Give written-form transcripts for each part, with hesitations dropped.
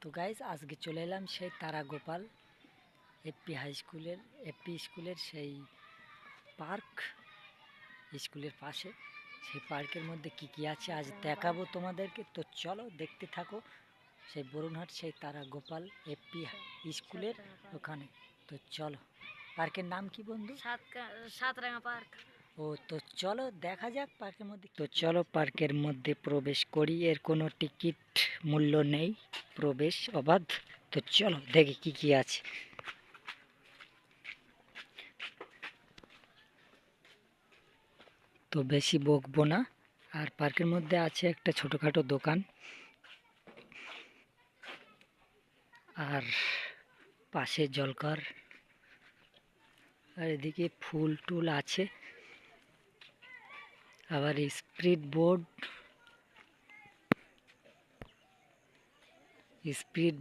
তো গাইস আজকে চলে এলাম সেই তারা গোপাল এপি স্কুলের সেই পার্ক স্কুলের পাশে। সেই পার্কের মধ্যে কি কি আছে আজ দেখাবো তোমাদেরকে। তো চলো দেখতে থাকো। সেই বরুণহাট সেই তারা গোপাল এপি স্কুলের ওখানে। তো চলো, পার্কের নাম কি বন্ধু? সাতরাঙা পার্ক। ও, তো চলো দেখা যাক পার্কের মধ্যে। তো চলো পার্কের মধ্যে প্রবেশ করি। এর কোনো টিকিট মূল্য নেই, প্রবেশ অবাধ। তো চলো দেখি কি কি আছে। তো বেশি বকবো না। আর পার্কের মধ্যে আছে একটা ছোটোখাটো দোকান, আর পাশে জলকর, আর এদিকে ফুল টুল আছে, আবার স্পিড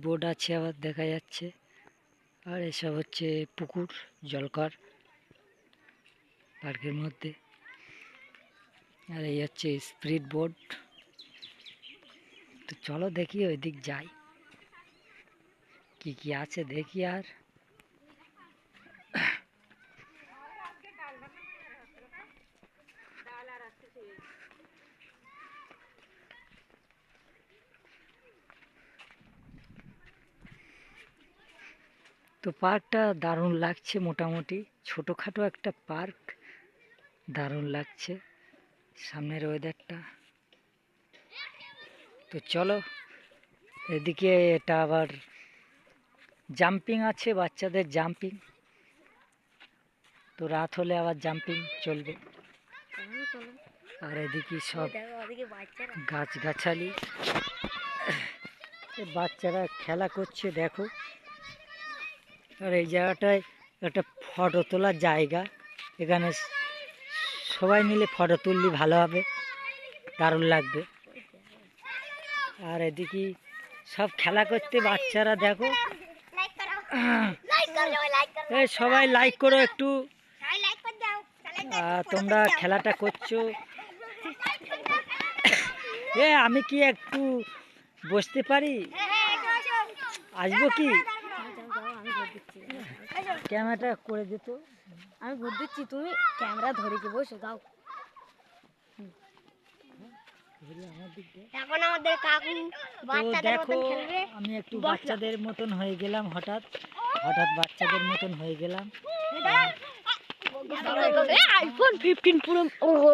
বোর্ড আছে আবার দেখা যাচ্ছে। আর এসব হচ্ছে পুকুর, জলকর পার্কের মধ্যে। আর এই হচ্ছে স্পিড বোর্ড। তো চলো দেখি ওই দিক যাই, কি কি আছে দেখি। আর তো পার্কটা দারুণ লাগছে, মোটামুটি ছোটোখাটো একটা পার্ক, দারুণ লাগছে সামনের ওয়েদারটা। তো চলো এদিকে, এটা আবার জাম্পিং আছে, বাচ্চাদের জাম্পিং। তো রাত হলে আবার জাম্পিং চলবে। আর এদিকে সব গাছগাছালি, বাচ্চারা খেলা করছে দেখো। আর এই জায়গাটায় একটা ফটো তোলার জায়গা, এখানে সবাই মিলে ফটো তুললে ভালো হবে, দারুণ লাগবে। আর এদিকে সব খেলা করতে বাচ্চারা দেখো। এই সবাই লাইক করো একটু, তোমরা খেলাটা করছো। আমি কি একটু বসতে পারি? আসবো কি? ক্যামেরাটা করে দিত। আমি ভোট দিচ্ছি, তুমি ক্যামেরা ধরে কি বসে যাও। এখন আমাদের কাকু বাচ্চাদের মতন খেলবে। আমি একটু বাচ্চাদের মতন হয়ে গেলাম, হঠাৎ বাচ্চাদের মতন হয়ে গেলাম। আইফোন 15 পুরো। ওহো,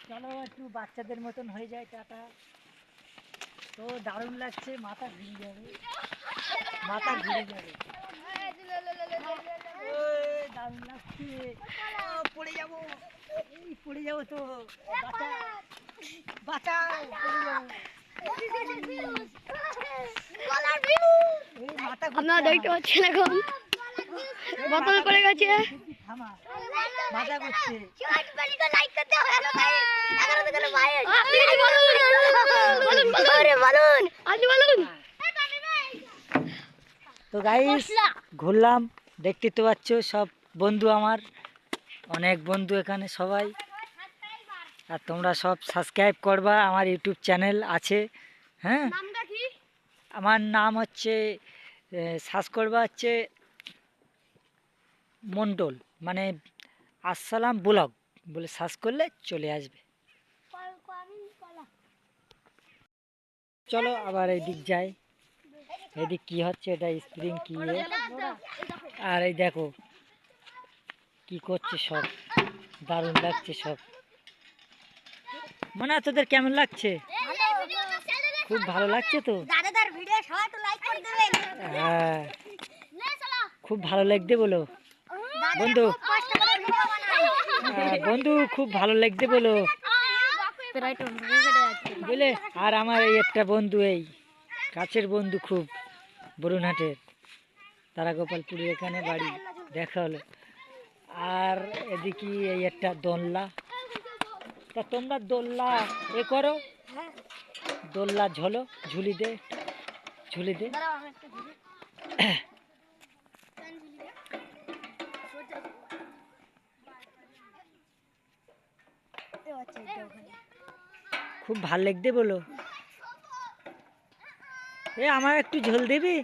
চলো একটু বাচ্চাদের মতন হয়ে যায়, টাটা। তো দারুণ লাগছে, মাথা ঘুরে যাবে। দারুণ লাগছে, পড়ে যাবো তো। বাঁচাও, পড়ে যাবো। আপনারা দেখতে পাচ্ছেন এখন বোতল পড়ে গেছে। মাথা ঘুরছে। তো গাইস ঘুরলাম, দেখতে তো পাচ্ছ সব বন্ধু আমার, অনেক বন্ধু এখানে সবাই। আর তোমরা সব সাবস্ক্রাইব করবা, আমার ইউটিউব চ্যানেল আছে। হ্যাঁ, আমার নাম হচ্ছে, সার্চ করবা হচ্ছে মন্ডল, মানে আসসালাম ব্লগ বলে সার্চ করলে চলে আসবে। চলো আবার এদিক যাই, এদিক কি হচ্ছে, এটা স্প্রিং কি। আর এই দেখো কি করছে সব, দারুণ লাগছে সব। মনে হয় তোদের কেমন লাগছে? খুব ভালো লাগছে তো। হ্যাঁ, খুব ভালো লাগছে বলো বন্ধু। বন্ধু খুব ভালো লাগছে বলো বুঝলে। আর আমার এই একটা বন্ধু, এই কাছের বন্ধু খুব, বরুণহাটের তারা গোপালপুরের এখানে বাড়ি, দেখা হলো। আর এদিকে এই একটা দোলনা। তা তোমরা দোলনা করো, দোলনা ঝুলি দে। খুব ভাল লাগছে বলো। এ আমার একটু ঝোল দিবি,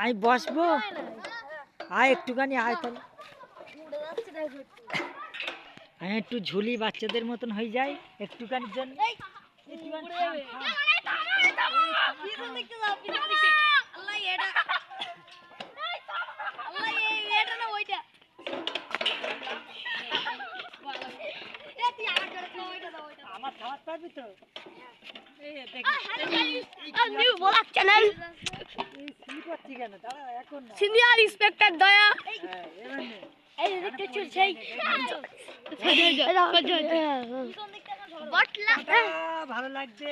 আমি বসবো। আয় একটুখানি আয় তাহলে, আমি একটু ঝুলি বাচ্চাদের মতন হয়ে যায় একটুখানির জন্য। একটুখানি থাম, থাম। আমার খাবার পারবি তো? এই দেখ, চ্যানেল এই স্লিপ হচ্ছে কেন? দাঁড়া এখন না। সিনিয়র ইন্সপেক্টর দয়া হ্যাঁ, এবার নে। এই দেখতে চলছে বটলা টাটা, ভালো লাগছে।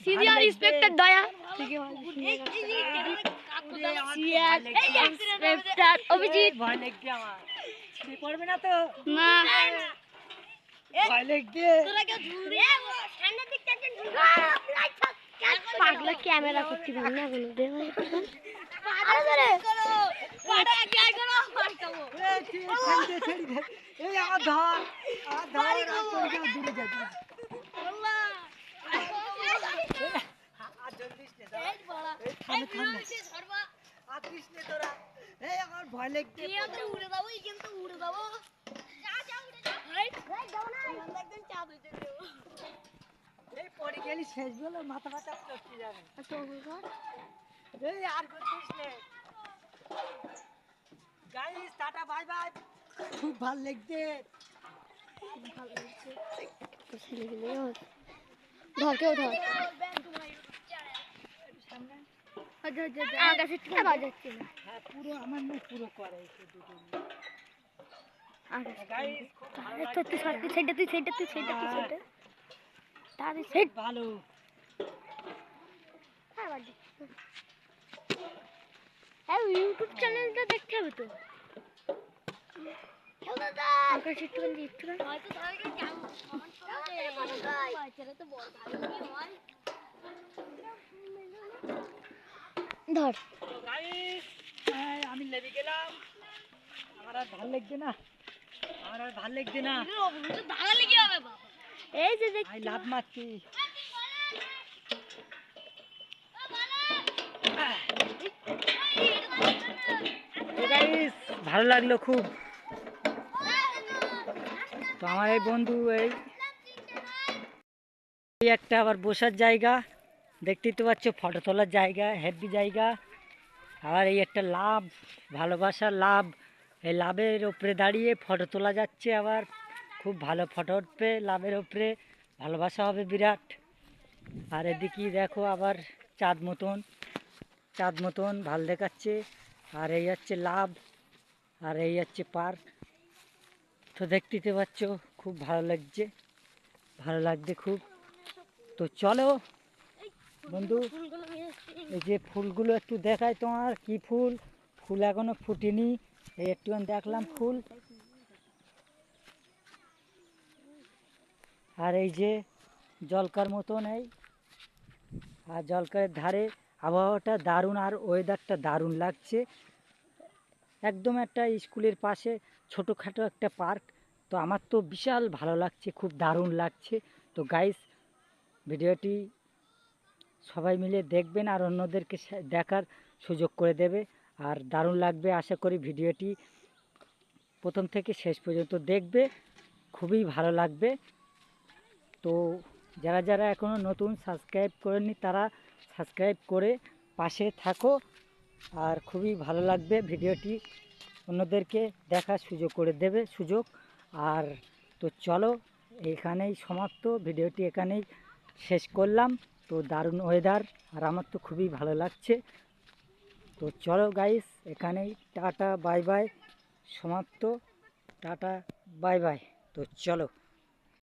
সিনিয়র ইন্সপেক্টর দয়া ইন্সপেক্টর অভিজিৎ ভয় লাগছে আমার। ছিঁড়ে পড়বে না তো? না ভয় লাগছে। পাগলা ক্যামেরা করতে পারি না কোনো দেখ এই আমার ধর, আমার ধর, আর পড়ে যাও, দূরে যাও, দূরে যাও। আর জল দিস নে, দাঁড়া। এই থামে, থামে। আর দিস নে তোরা। এই আমার ভয় লাগছে। এই পড়ে গেলি শেষ বেলা মাথা ব্যথা চটকে যাবে। এই আর করছিস নে। Guys tata bye bye. খুব ভালো লাগছে। ধর কেউ ধর আকাশে টিকা বাজাচ্ছে না হ্যাঁ পুরো আমার মুখ পুরো করে এই দুটো। গাইস খুব ভালো লাগছে। তুই সেইটা তুই সেইটা তুই সেইটা তুই সেইটা তাহলে খুব ভালো। হ্যাঁ ইউটিউব চ্যানেলটা দেখতে হবে তো আকাশ একটুখানি ধর তো গাইস আমি লেবে গেলাম। আমার আর ভালো লাগছে না, আমার আর ভালো লাগছে না। এই যে দেখ আমি লাভ মারছি। তো গাইস ভালো লাগলো খুব। তো আমার এই বন্ধু এই একটা আবার বসার জায়গা দেখতেই তো পাচ্ছ, ফটো তোলার জায়গা, হেভি জায়গা। আবার এই একটা লাভ, ভালোবাসার লাভ, এই লাভের ওপরে দাঁড়িয়ে ফটো তোলা যাচ্ছে। আবার খুব ভালো ফটো উঠবে লাভের ওপরে, ভালোবাসা হবে বিরাট। আর এদিকে দেখো আবার চাঁদ মতন, চাঁদ মতন ভাল দেখাচ্ছে। আর এই হচ্ছে লাভ, আর এই হচ্ছে পার্ক। তো দেখতে পাচ্ছ খুব ভালো লাগছে, ভালো লাগছে খুব। তো চলো বন্ধু, এই যে ফুলগুলো একটু দেখাই তোমার, কি ফুল, ফুল এখনো ফুটেনি, এই একটু দেখলাম ফুল। আর এই যে জলকার মতন এই, আর জলকারের ধারে আবহাওয়াটা দারুণ, আর ওয়েদারটা দারুণ লাগছে। একদম একটা স্কুলের পাশে ছোটোখাটো একটা পার্ক। তো আমার তো বিশাল ভালো লাগছে, খুব দারুণ লাগছে। তো গাইস ভিডিওটি সবাই মিলে দেখবেন আর অন্যদেরকে দেখার সুযোগ করে দেবে। আর দারুণ লাগবে আশা করি, ভিডিওটি প্রথম থেকে শেষ পর্যন্ত দেখবে, খুবই ভালো লাগবে। তো যারা যারা এখনও নতুন সাবস্ক্রাইব করেননি তারা সাবস্ক্রাইব করে পাশে থাকো। আর খুবই ভালো লাগবে ভিডিওটি, অন্যদেরকে দেখার সুযোগ করে দেবে সুযোগ। আর তো চলো এখানেই সমাপ্ত, ভিডিওটি এখানেই শেষ করলাম। তো দারুণ ওয়েদার, আর আমার তো খুবই ভালো লাগছে। তো চলো গাইস এখানেই টাটা বাই বাই সমাপ্ত, টাটা বাই বাই। তো চলো।